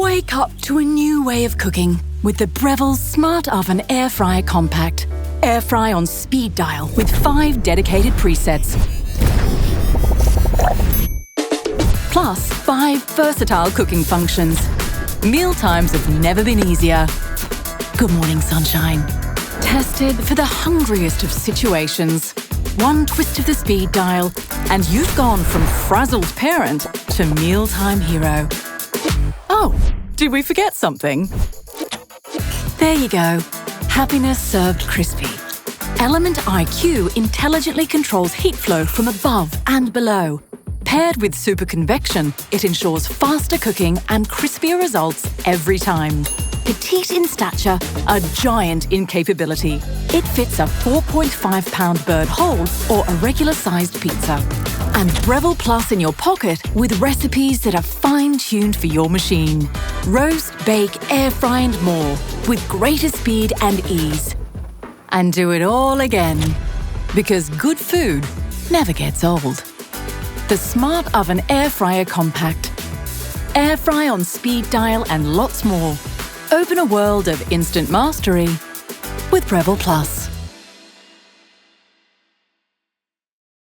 Wake up to a new way of cooking with the Breville Smart Oven Air Fryer Compact. Air fry on speed dial with 5 dedicated presets. Plus 5 versatile cooking functions. Meal times have never been easier. Good morning, sunshine. Tested for the hungriest of situations. One twist of the speed dial, and you've gone from frazzled parent to mealtime hero. Oh, did we forget something? There you go. Happiness served crispy. Element IQ intelligently controls heat flow from above and below. Paired with super convection, it ensures faster cooking and crispier results every time. Petite in stature, a giant in capability. It fits a 4.5-pound bird whole or a regular-sized pizza. And Breville Plus in your pocket with recipes that are fine-tuned for your machine. Roast, bake, air fry and more with greater speed and ease. And do it all again. Because good food never gets old. The Smart Oven Air Fryer Compact. Air fry on speed dial and lots more. Open a world of instant mastery with Breville Plus.